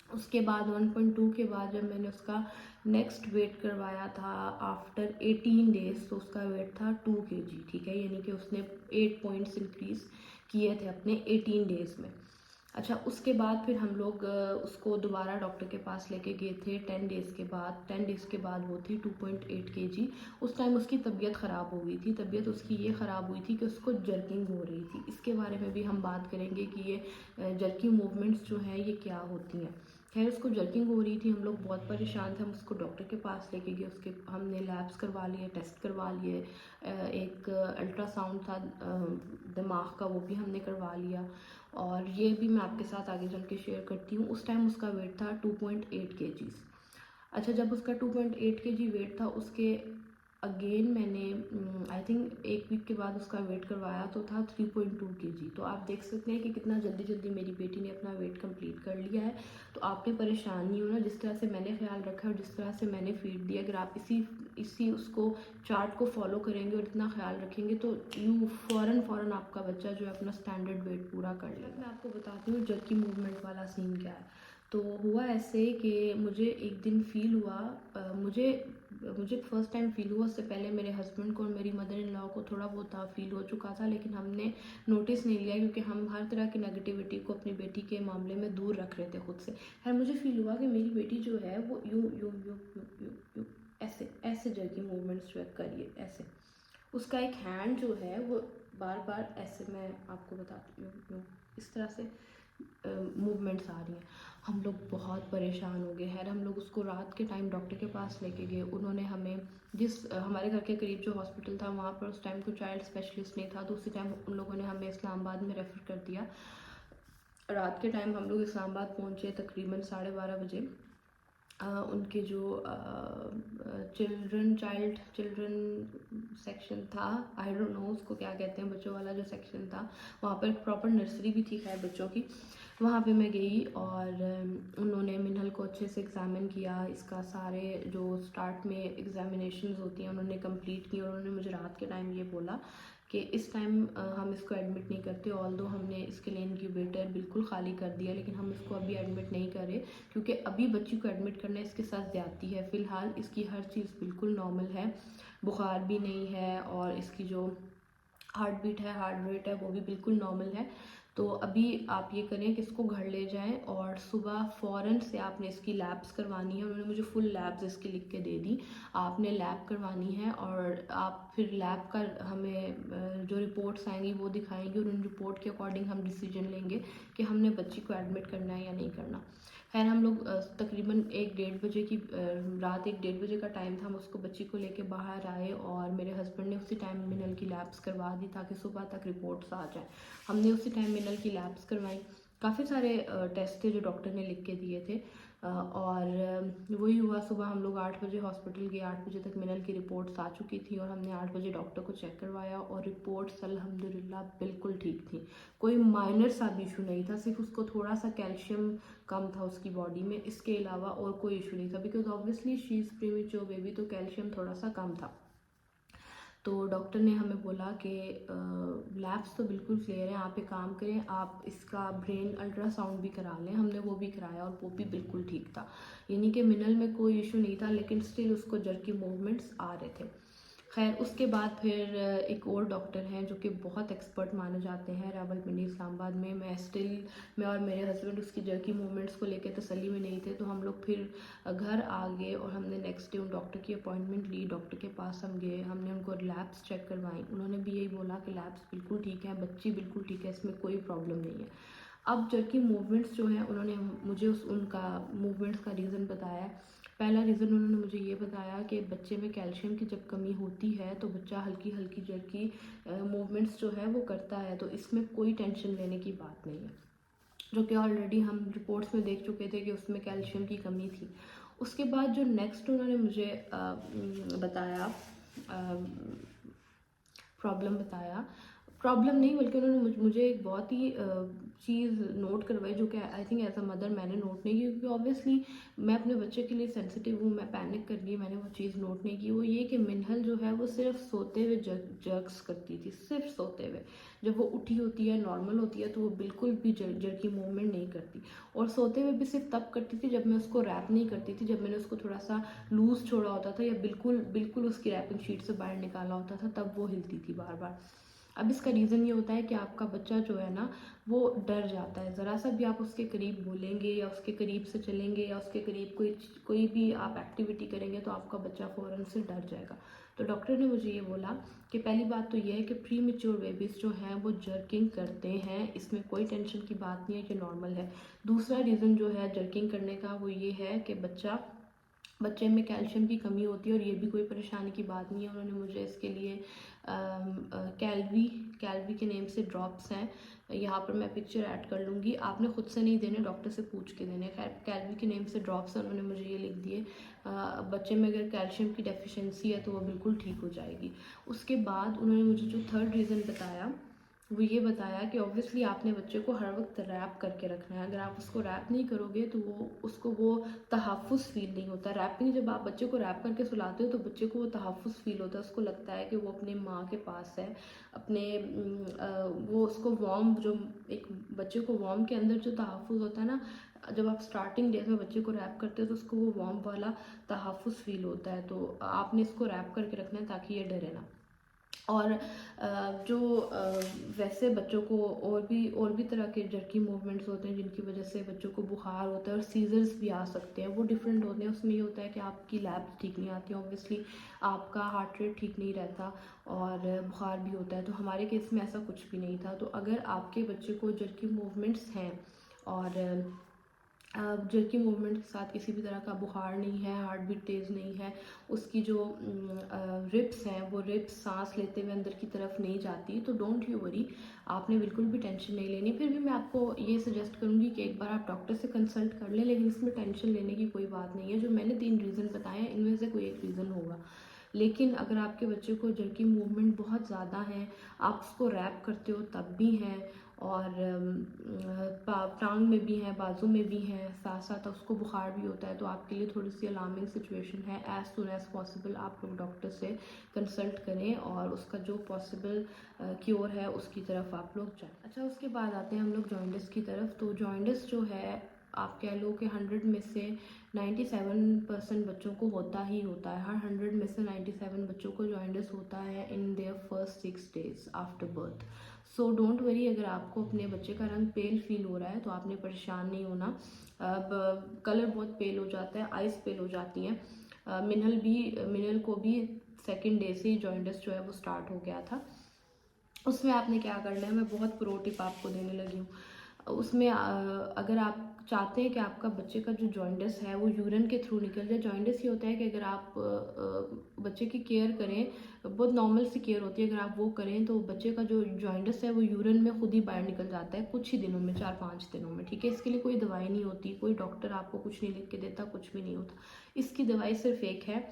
Speaker 1: उसके बाद 1.2 के बाद जब मैंने उसका नेक्स्ट वेट करवाया था आफ्टर 18 डेज़, तो उसका वेट था 2 केजी, ठीक है। यानी कि उसने 8 पॉइंट्स इंक्रीज़ किए थे अपने 18 डेज़ में। अच्छा, उसके बाद फिर हम लोग उसको दोबारा डॉक्टर के पास लेके गए थे 10 डेज़ के बाद। 10 डेज़ के बाद वो थी 2.8 केजी। उस टाइम उसकी तबीयत ख़राब हो गई थी। तबीयत उसकी ये ख़राब हुई थी कि उसको जर्किंग हो रही थी। इसके बारे में भी हम बात करेंगे कि ये जर्किंग मूवमेंट्स जो हैं ये क्या होती हैं। खैर उसको जर्किंग हो रही थी, हम लोग बहुत परेशान थे, हम उसको डॉक्टर के पास लेके गए, उसके हमने लैब्स करवा लिए, टेस्ट करवा लिए, एक अल्ट्रासाउंड था दिमाग का, वो भी हमने करवा लिया। और ये भी मैं आपके साथ आगे चल के शेयर करती हूँ। उस टाइम उसका वेट था 2.8 केजीज़। अच्छा, जब उसका 2.8 केजी वेट था उसके अगेन मैंने आई थिंक 1 वीक के बाद उसका वेट करवाया तो था 3.2 केजी। तो आप देख सकते हैं कि कितना जल्दी जल्दी मेरी बेटी ने अपना वेट कंप्लीट कर लिया है। तो आपने परेशान नहीं होना, जिस तरह से मैंने ख्याल रखा है और जिस तरह से मैंने फीड दिया, अगर आप इसी उसको चार्ट को फॉलो करेंगे और इतना ख्याल रखेंगे तो फ़ौरन आपका बच्चा जो है अपना स्टैंडर्ड वेट पूरा कर लेगा। मैं आपको बताती हूँ जर्की मूवमेंट वाला सीन क्या है। तो हुआ ऐसे कि मुझे एक दिन फ़ील हुआ, मुझे फ़र्स्ट टाइम फ़ील हुआ। उससे पहले मेरे हस्बैंड को और मेरी मदर इन लॉ को थोड़ा बहुत फ़ील हो चुका था, लेकिन हमने नोटिस नहीं लिया क्योंकि हम हर तरह की नेगेटिविटी को अपनी बेटी के मामले में दूर रख रहे थे खुद से। खैर मुझे फ़ील हुआ कि मेरी बेटी जो है वो यूँ यूँ यूँ यूँ यूँ यूँ ऐसे ऐसे जर्की मूवमेंट्स जो है करिए ऐसे। उसका एक हैंड जो है वो बार बार ऐसे, मैं आपको बताती हूँ यूँ इस तरह से मूवमेंट्स आ रही हैं। हम लोग बहुत परेशान हो गए। खैर हम लोग उसको रात के टाइम डॉक्टर के पास लेके गए। उन्होंने हमें हमारे घर के करीब जो हॉस्पिटल था वहाँ पर उस टाइम कोई चाइल्ड स्पेशलिस्ट नहीं था, तो उसी टाइम उन लोगों ने हमें इस्लामाबाद में रेफ़र कर दिया। रात के टाइम हम लोग इस्लामाबाद पहुँचे तकरीबन 12:30 बजे। उनके जो चिल्ड्रन सेक्शन था, आई डोंट नो उसको क्या कहते हैं, बच्चों वाला जो सेक्शन था, वहाँ पर प्रॉपर नर्सरी भी थी खैर बच्चों की। वहाँ पे मैं गई और उन्होंने मिनहल को अच्छे से एग्ज़ामिन किया। इसका सारे जो स्टार्ट में एग्ज़ामिनेशंस होती हैं उन्होंने कंप्लीट की और उन्होंने मुझे रात के टाइम ये बोला कि इस टाइम हम इसको एडमिट नहीं करते। ऑल्दो हमने इसके लिए इनक्यूबेटर बिल्कुल ख़ाली कर दिया, लेकिन हम इसको अभी एडमिट नहीं करें क्योंकि अभी बच्ची को एडमिट करना इसके साथ ज़्यादती है। फ़िलहाल इसकी हर चीज़ बिल्कुल नॉर्मल है, बुखार भी नहीं है और इसकी जो हार्ट बीट है, हार्ट रेट है, वो भी बिल्कुल नॉर्मल है। तो अभी आप ये करें कि इसको घर ले जाएं और सुबह फ़ौरन से आपने इसकी लैब्स करवानी है। उन्होंने मुझे फुल लैब्स इसकी लिख के दे दी, आपने लैब करवानी है और आप फिर लैब का हमें जो रिपोर्ट्स आएंगी वो दिखाएंगे और उन रिपोर्ट के अकॉर्डिंग हम डिसीजन लेंगे कि हमने बच्ची को एडमिट करना है या नहीं करना। खैर हम लोग तकरीबन 1-1:30 बजे की रात 1-1:30 का टाइम था। हम उसको बच्ची को लेके बाहर आए और मेरे हस्बैंड ने उसी टाइम मिनल की लैब्स करवा दी ताकि सुबह तक रिपोर्ट्स आ जाएँ। हमने उसी टाइम मिनल की लैब्स करवाई। काफ़ी सारे टेस्ट थे जो डॉक्टर ने लिख के दिए थे और वही हुआ। सुबह हम लोग 8 बजे हॉस्पिटल गए। 8 बजे तक मिनल की रिपोर्ट्स आ चुकी थी और हमने 8 बजे डॉक्टर को चेक करवाया और रिपोर्ट्स अल्हम्दुलिल्लाह बिल्कुल ठीक थी। कोई माइनर सा भी इशू नहीं था, सिर्फ उसको थोड़ा सा कैल्शियम कम था उसकी बॉडी में, इसके अलावा और कोई इशू नहीं था। Because obviously she is premature baby, तो कैल्शियम थोड़ा सा कम था। तो डॉक्टर ने हमें बोला कि लैब्स तो बिल्कुल क्लियर है, आप एक काम करें, आप इसका ब्रेन अल्ट्रासाउंड भी करा लें। हमने वो भी कराया और वो भी बिल्कुल ठीक था, यानी कि मिनल में कोई इशू नहीं था, लेकिन स्टिल उसको जर्की मूवमेंट्स आ रहे थे। खैर उसके बाद फिर एक और डॉक्टर हैं जो कि बहुत एक्सपर्ट माने जाते हैं रावलपिंडी इस्लामाबाद में। मैं और मेरे हस्बैंड उसकी जर्की मूवमेंट्स को लेकर तसल्ली में नहीं थे, तो हम लोग फिर घर आ गए और हमने नेक्स्ट डे उन डॉक्टर की अपॉइंटमेंट ली। डॉक्टर के पास हम गए, हमने उनको लैब्स चेक करवाई। उन्होंने भी यही बोला कि लैब्स बिल्कुल ठीक है, बच्ची बिल्कुल ठीक है, इसमें कोई प्रॉब्लम नहीं है। अब जर्की मूवमेंट्स जो हैं उन्होंने मुझे उनका मूवमेंट्स का रीज़न बताया। पहला रीज़न उन्होंने मुझे ये बताया कि बच्चे में कैल्शियम की जब कमी होती है तो बच्चा हल्की हल्की जर्की मूवमेंट्स जो है वो करता है, तो इसमें कोई टेंशन लेने की बात नहीं है, जो कि ऑलरेडी हम रिपोर्ट्स में देख चुके थे कि उसमें कैल्शियम की कमी थी। उसके बाद जो नेक्स्ट उन्होंने मुझे बताया प्रॉब्लम बताया, प्रॉब्लम नहीं बल्कि उन्होंने मुझे एक बहुत ही चीज़ नोट करवाई जो कि I think as a mother मैंने नोट नहीं की, क्योंकि ऑब्वियसली मैं अपने बच्चे के लिए सेंसिटिव हूँ, मैं पैनिक कर रही, मैंने वो चीज़ नोट नहीं की। वो ये कि मिनहल जो है वो सिर्फ सोते हुए जर्क्स करती थी, सिर्फ सोते हुए। जब वो उठी होती है, नॉर्मल होती है, तो वो बिल्कुल भी जर्की मूवमेंट नहीं करती। और सोते हुए भी सिर्फ तब करती थी जब मैं उसको रैप नहीं करती थी, जब मैंने उसको थोड़ा सा लूज़ छोड़ा होता था या बिल्कुल बिल्कुल उसकी रैपिंग शीट से बाहर निकाला होता था, तब वो हिलती थी बार बार। अब इसका रीज़न ये होता है कि आपका बच्चा जो है ना वो डर जाता है। ज़रा सा भी आप उसके करीब बोलेंगे या उसके करीब से चलेंगे या उसके करीब कोई भी आप एक्टिविटी करेंगे तो आपका बच्चा फ़ौरन से डर जाएगा। तो डॉक्टर ने मुझे ये बोला कि पहली बात तो ये है कि प्री मेच्योर बेबीज़ जो हैं वो जर्किंग करते हैं, इसमें कोई टेंशन की बात नहीं है कि नॉर्मल है। दूसरा रीज़न जो है जर्किंग करने का वो ये है कि बच्चे में कैल्शियम की कमी होती है और ये भी कोई परेशानी की बात नहीं है। उन्होंने मुझे इसके लिए कैलवी के नेम से ड्रॉप्स हैं, यहाँ पर मैं पिक्चर ऐड कर लूँगी, आपने ख़ुद से नहीं देने, डॉक्टर से पूछ के देने। खैर कैलवी के नेम से ड्रॉप्स हैं, उन्होंने मुझे ये लिख दिए। बच्चे में अगर कैल्शियम की डेफिशिएंसी है तो वो बिल्कुल ठीक हो जाएगी। उसके बाद उन्होंने मुझे जो थर्ड रीज़न बताया वो ये बताया कि ऑब्वियसली आपने बच्चे को हर वक्त रैप करके रखना है। अगर आप उसको रैप नहीं करोगे तो वो तहफ़्फ़ुज़ फ़ील नहीं होता। रैपिंग जब आप बच्चे को रैप करके सुलाते हो तो बच्चे को वो तहफ़्फ़ुज़ फ़ील होता है, उसको लगता है कि वो अपने माँ के पास है, वो उसको वार्म, जो एक बच्चे को वार्म के अंदर जो तहफ़्फ़ुज़ होता है ना, जब आप स्टार्टिंग डेज में बच्चे को रैप करते हो तो उसको वो वार्म वाला तहफ़्फ़ुज़ फ़ील होता है। तो आपने इसको रैप करके रखना है ताकि ये डरे ना। और वैसे बच्चों को और भी तरह के जर्की मूवमेंट्स होते हैं जिनकी वजह से बच्चों को बुखार होता है और सीजर्स भी आ सकते हैं, वो डिफरेंट होते हैं। उसमें ये होता है कि आपकी लैब्स ठीक नहीं आती, ऑब्वियसली आपका हार्ट रेट ठीक नहीं रहता और बुखार भी होता है। तो हमारे केस में ऐसा कुछ भी नहीं था। तो अगर आपके बच्चे को जर्की मूवमेंट्स हैं और जर्की मूवमेंट के साथ किसी भी तरह का बुखार नहीं है, हार्ट बीट तेज़ नहीं है, उसकी जो रिब्स हैं वो रिब्स सांस लेते हुए अंदर की तरफ नहीं जाती, तो डोंट यू वरी, आपने बिल्कुल भी टेंशन नहीं लेनी। फिर भी मैं आपको ये सजेस्ट करूँगी कि एक बार आप डॉक्टर से कंसल्ट कर लें, लेकिन इसमें टेंशन लेने की कोई बात नहीं है। जो मैंने 3 रीज़न बताए हैं इनमें से कोई एक रीज़न होगा। लेकिन अगर आपके बच्चे को जर्की मूवमेंट बहुत ज़्यादा है, आप उसको रैप करते हो तब भी हैं, और टांग में भी है, बाजू में भी है, साथ साथ उसको बुखार भी होता है, तो आपके लिए थोड़ी सी अलार्मिंग सिचुएशन है। एज़ सुन एज़ पॉसिबल आप लोग डॉक्टर से कंसल्ट करें और उसका जो पॉसिबल क्योर है उसकी तरफ आप लोग जाएं। अच्छा, उसके बाद आते हैं हम लोग जॉइंटिस की तरफ। तो जॉइंटिस जो है, आप कह लो कि 100 में से 97% बच्चों को होता ही होता है। हर 100 में से 97 बच्चों को जॉइंटिस होता है in their first 6 days after birth. So don't worry, अगर आपको अपने बच्चे का रंग पेल फील हो रहा है तो आपने परेशान नहीं होना। अब कलर बहुत पेल हो जाता है, आइज पेल हो जाती हैं। मिनल को भी सेकेंड डे से ही जॉइंटिस जो है वो स्टार्ट हो गया था। उसमें आपने क्या करना है, मैं बहुत प्रो टिप आपको देने लगी हूँ। उसमें अगर आप चाहते हैं कि आपका बच्चे का जो जॉइंटिस है वो यूरिन के थ्रू निकल जाए। जॉइंटिस ये होता है कि अगर आप बच्चे की केयर करें, बहुत नॉर्मल सी केयर होती है, अगर आप वो करें तो बच्चे का जो जॉइंटिस है वो यूरिन में खुद ही बाहर निकल जाता है कुछ ही दिनों में, 4-5 दिनों में, ठीक है। इसके लिए कोई दवाई नहीं होती, कोई डॉक्टर आपको कुछ नहीं लिख के देता, कुछ भी नहीं होता। इसकी दवाई सिर्फ एक है,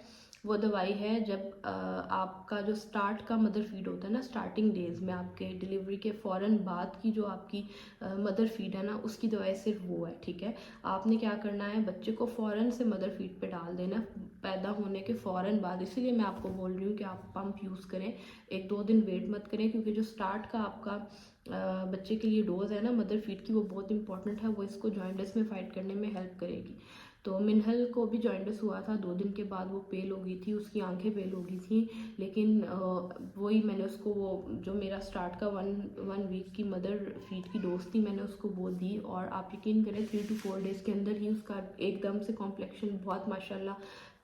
Speaker 1: वो दवाई है जब आपका जो स्टार्ट का मदर फीड होता है ना, स्टार्टिंग डेज में आपके डिलीवरी के फ़ौरन बाद की जो आपकी मदर फीड है ना, उसकी दवाई सिर्फ वो है, ठीक है। आपने क्या करना है, बच्चे को फ़ौरन से मदर फीड पे डाल देना पैदा होने के फ़ौरन बाद। इसीलिए मैं आपको बोल रही हूँ कि आप पंप यूज़ करें, 1-2 दिन वेट मत करें, क्योंकि जो स्टार्ट का आपका बच्चे के लिए डोज है ना मदर फीड की, वो बहुत इंपॉर्टेंट है, वो इसको जॉइंटिस में फ़ाइट करने में हेल्प करेगी। तो मिनहल को भी जॉइंटिस हुआ था, 2 दिन के बाद वो पेल हो गई थी, उसकी आंखें पेल हो गई थी, लेकिन वही मैंने उसको वो जो मेरा स्टार्ट का वन वीक की मदर फीड की डोज थी, मैंने उसको वो दी, और आप यकीन करें 3 to 4 डेज़ के अंदर ही उसका एकदम से कॉम्प्लेक्शन बहुत माशाल्लाह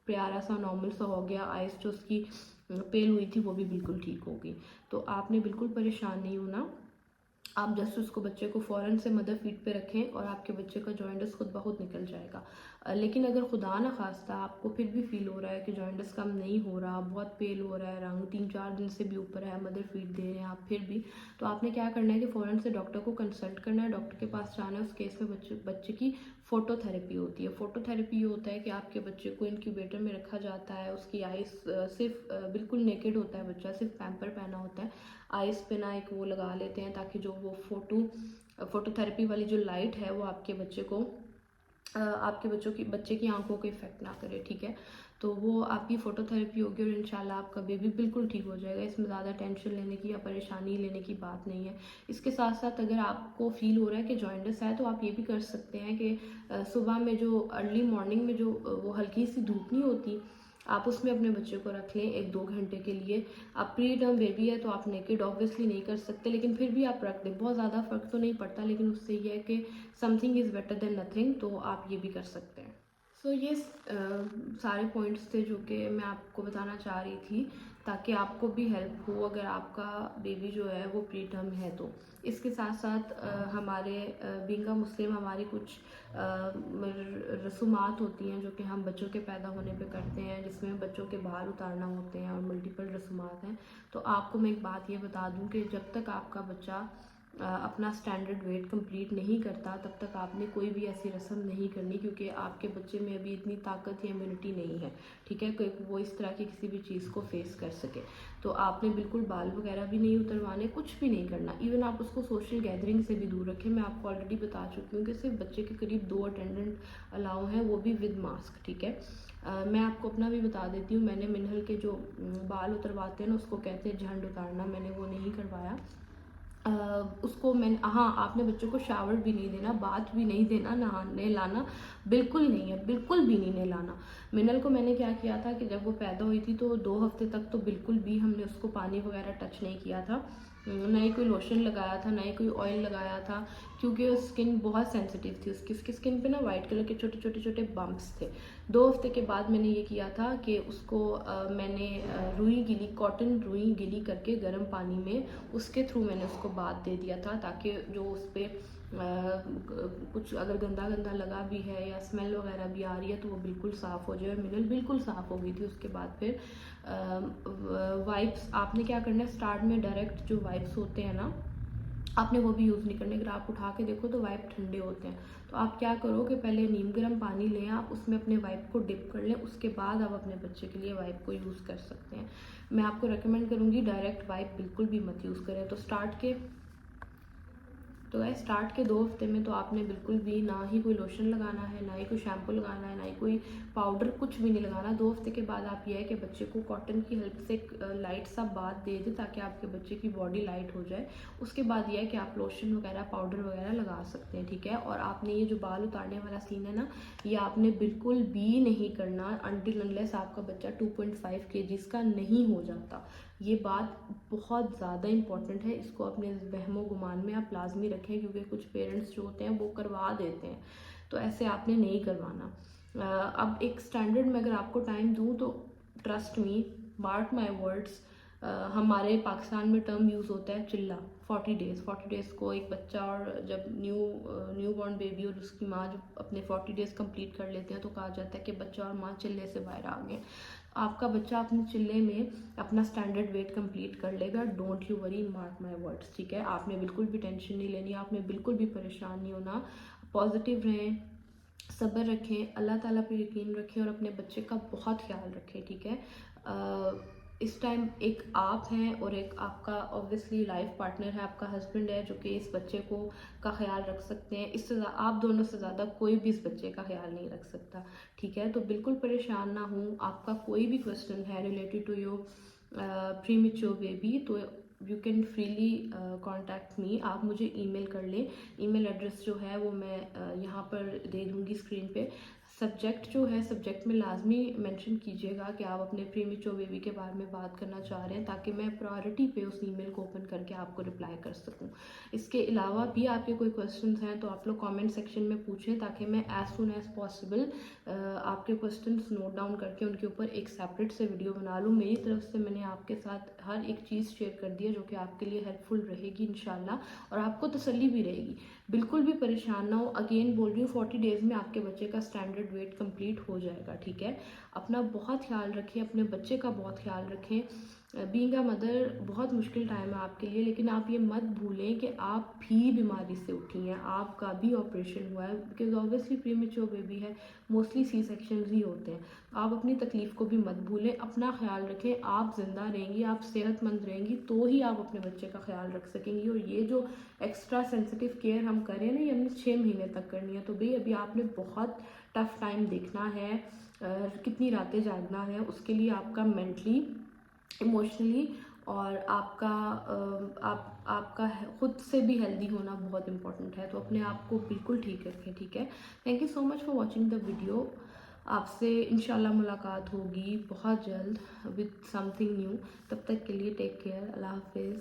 Speaker 1: प्यारा सा नॉर्मल सा हो गया। आइस जो उसकी पेल हुई थी वो भी बिल्कुल ठीक हो गई। तो आपने बिल्कुल परेशान नहीं होना, आप जस्ट उसको बच्चे को फ़ौरन से मदर फीड पे रखें और आपके बच्चे का जॉइंटिस खुद ब खुद निकल जाएगा। लेकिन अगर खुदा न खास्ता आपको फिर भी फील हो रहा है कि जॉइंटिस कम नहीं हो रहा, बहुत पेल हो रहा है, रंग 3-4 दिन से भी ऊपर है, मदर फीड दे रहे हैं आप फिर भी, तो आपने क्या करना है कि फ़ौरन से डॉक्टर को कंसल्ट करना है, डॉक्टर के पास जाना है। उस केस में बच्चे की फ़ोटोथेरेपी होती है। फ़ोटोथेरेपी ये होता है कि आपके बच्चे को इंक्यूबेटर में रखा जाता है, उसकी आइस सिर्फ बिल्कुल नेकेड होता है बच्चा, सिर्फ पैम्पर पहना होता है, आइस पे ना एक वो लगा लेते हैं ताकि जो वो फोटोथेरेपी वाली जो लाइट है वो आपके बच्चे को आपके बच्चे की आंखों को इफेक्ट ना करे, ठीक है। तो वो आपकी फ़ोटोथेरेपी होगी और इंशाल्लाह आपका बेबी बिल्कुल ठीक हो जाएगा। इसमें ज़्यादा टेंशन लेने की या परेशानी लेने की बात नहीं है। इसके साथ साथ अगर आपको फील हो रहा है कि जॉइंटिस है, तो आप ये भी कर सकते हैं कि सुबह में जो अर्ली मॉर्निंग में जो वो हल्की सी धूप नहीं होती, आप उसमें अपने बच्चे को रख लें 1-2 घंटे के लिए। आप प्री टर्म बेबी है तो आप नेकेड ऑब्वियसली नहीं कर सकते, लेकिन फिर भी आप रख दें, बहुत ज़्यादा फ़र्क तो नहीं पड़ता, लेकिन उससे ये है कि something is better than nothing, तो आप ये भी कर सकते हैं। सो ये सारे पॉइंट्स थे जो कि मैं आपको बताना चाह रही थी, ताकि आपको भी हेल्प हो अगर आपका बेबी जो है वो प्री टर्म है तो। इसके साथ साथ हमारे बीइंग अ मुस्लिम हमारी कुछ रसूमात होती हैं जो कि हम बच्चों के पैदा होने पे करते हैं, जिसमें बच्चों के बाल उतारना होते हैं और मल्टीपल रसूमात हैं। तो आपको मैं एक बात ये बता दूं कि जब तक आपका बच्चा अपना स्टैंडर्ड वेट कंप्लीट नहीं करता, तब तक आपने कोई भी ऐसी रस्म नहीं करनी, क्योंकि आपके बच्चे में अभी इतनी ताकत या इम्यूनिटी नहीं है, ठीक है, कोई वो इस तरह की किसी भी चीज़ को फेस कर सके। तो आपने बिल्कुल बाल वगैरह भी नहीं उतरवाने, कुछ भी नहीं करना। इवन आप उसको सोशल गैदरिंग से भी दूर रखें। मैं आपको ऑलरेडी बता चुकी हूँ कि सिर्फ बच्चे के करीब 2 अटेंडेंट अलाउ हैं, वो भी विद मास्क, ठीक है। मैं आपको अपना भी बता देती हूँ, मैंने मिनहल के जो बाल उतरवाते हैं ना, उसको कहते हैं झंड उतारना, मैंने वो नहीं करवाया। उसको मैंने, हाँ, आपने बच्चों को शावर भी नहीं देना, बाथ भी नहीं देना, नहाने लाना बिल्कुल नहीं है, बिल्कुल भी नहीं नहलाना। मिनल को मैंने क्या किया था कि जब वो पैदा हुई थी तो 2 हफ्ते तक तो बिल्कुल भी हमने उसको पानी वगैरह टच नहीं किया था, ना ही कोई लोशन लगाया था, ना ही कोई ऑयल लगाया था, क्योंकि स्किन बहुत सेंसिटिव थी। उसकी स्किन पे ना वाइट कलर के छोटे छोटे छोटे बम्प्स थे। 2 हफ्ते के बाद मैंने ये किया था कि उसको मैंने रुई गीली, कॉटन रुई गीली करके गर्म पानी में उसके थ्रू मैंने उसको बाथ दे दिया था, ताकि जो उस पर कुछ अगर गंदा गंदा लगा भी है या स्मेल वगैरह भी आ रही है तो वो बिल्कुल साफ़ हो जाए। और मिनल बिल्कुल साफ़ हो गई थी। उसके बाद फिर वाइप्स आपने क्या करना है, स्टार्ट में डायरेक्ट जो वाइप्स होते हैं ना, आपने वो भी यूज़ नहीं करने। अगर आप उठा के देखो तो वाइप ठंडे होते हैं। तो आप क्या करो कि पहले नीम गर्म पानी लें, आप उसमें अपने वाइप को डिप कर लें, उसके बाद आप अपने बच्चे के लिए वाइप को यूज़ कर सकते हैं। मैं आपको रेकमेंड करूँगी डायरेक्ट वाइप बिल्कुल भी मत यूज़ करें। तो स्टार्ट के 2 हफ्ते में तो आपने बिल्कुल भी ना ही कोई लोशन लगाना है, ना ही कोई शैम्पू लगाना है, ना ही कोई पाउडर, कुछ भी नहीं लगाना। 2 हफ्ते के बाद आप ये है कि बच्चे को कॉटन की हेल्प से लाइट सा बाथ दे दें ताकि आपके बच्चे की बॉडी लाइट हो जाए। उसके बाद ये है कि आप लोशन वगैरह, पाउडर वगैरह लगा सकते हैं, ठीक है। और आपने ये जो बाल उतारने वाला सीन है ना, ये आपने बिल्कुल भी नहीं करना अनटिल अनलेस आपका बच्चा 2.5 kg का नहीं हो जाता। ये बात बहुत ज़्यादा इम्पॉर्टेंट है, इसको अपने वहमो गुमान में आप लाजमी रखें, क्योंकि कुछ पेरेंट्स जो होते हैं वो करवा देते हैं, तो ऐसे आपने नहीं करवाना। अब एक स्टैंडर्ड में अगर आपको टाइम दूँ तो trust me, mark my words, हमारे पाकिस्तान में टर्म यूज़ होता है चिल्ला। 40 डेज़ को एक बच्चा, और जब न्यू बॉर्न बेबी और उसकी माँ जब अपने 40 डेज़ कंप्लीट कर लेते हैं तो कहा जाता है कि बच्चा और माँ चिल्ले से बाहर आ गए। आपका बच्चा अपने चिल्ले में अपना स्टैंडर्ड वेट कंप्लीट कर लेगा, don't you worry, mark my words, ठीक है। आपने बिल्कुल भी टेंशन नहीं लेनी, आपने बिल्कुल भी परेशान नहीं होना। पॉजिटिव रहें, सब्र रखें, अल्लाह ताला पे यकीन रखें और अपने बच्चे का बहुत ख्याल रखें, ठीक है। इस टाइम एक आप हैं और एक आपका ऑब्वियसली लाइफ पार्टनर है, आपका हस्बैंड है, जो कि इस बच्चे को का ख्याल रख सकते हैं। इससे आप दोनों से ज़्यादा कोई भी इस बच्चे का ख्याल नहीं रख सकता, ठीक है। तो बिल्कुल परेशान ना हूँ। आपका कोई भी क्वेश्चन है related to your premature baby तो you can freely contact me. आप मुझे ईमेल कर लें। ईमेल एड्रेस जो है वो मैं यहाँ पर दे दूँगी स्क्रीन पे। सब्जेक्ट जो है, सब्जेक्ट में लाजमी मेंशन कीजिएगा कि आप अपने प्रीमेच्योर बेबी के बारे में बात करना चाह रहे हैं, ताकि मैं प्रायोरिटी पे उस ईमेल को ओपन करके आपको रिप्लाई कर सकूं। इसके अलावा भी आपके कोई क्वेश्चंस हैं तो आप लोग कमेंट सेक्शन में पूछें, ताकि मैं एज सुन एज पॉसिबल आपके क्वेश्चंस नोट डाउन करके उनके ऊपर एक सेपरेट से वीडियो बना लूँ। मेरी तरफ से मैंने आपके साथ हर एक चीज़ शेयर कर दी है जो कि आपके लिए हेल्पफुल रहेगी इंशाल्लाह, और आपको तसल्ली भी रहेगी। बिल्कुल भी परेशान ना हो। अगेन बोल रही हूँ, 40 डेज़ में आपके बच्चे का स्टैंडर्ड वेट कंप्लीट हो जाएगा, ठीक है। अपना बहुत ख्याल रखें, अपने बच्चे का बहुत ख्याल रखें। बीइंग अ मदर बहुत मुश्किल टाइम है आपके लिए, लेकिन आप ये मत भूलें कि आप भी बीमारी से उठी हैं, आपका भी ऑपरेशन हुआ है, बिकॉज ऑब्वियसली प्रीमेच्योर बेबी है, मोस्टली सी सेक्शंस ही होते हैं। आप अपनी तकलीफ़ को भी मत भूलें, अपना ख्याल रखें। आप ज़िंदा रहेंगी, आप सेहतमंद रहेंगी तो ही आप अपने बच्चे का ख्याल रख सकेंगी। और ये जो एक्स्ट्रा सेंसिटिव केयर हम करें ना, ये हमने 6 महीने तक करनी है। तो भाई अभी आपने बहुत टफ टाइम देखना है, कितनी रातें जागना है, उसके लिए आपका मेंटली, इमोशनली और आपका खुद से भी हेल्दी होना बहुत इंपॉर्टेंट है। तो अपने आप को बिल्कुल ठीक रखें, ठीक है। Thank you so much for watching the video. आपसे इंशाल्लाह मुलाकात होगी बहुत जल्द विद समथिंग न्यू। तब तक के लिए टेक केयर, अल्लाह हाफिज़।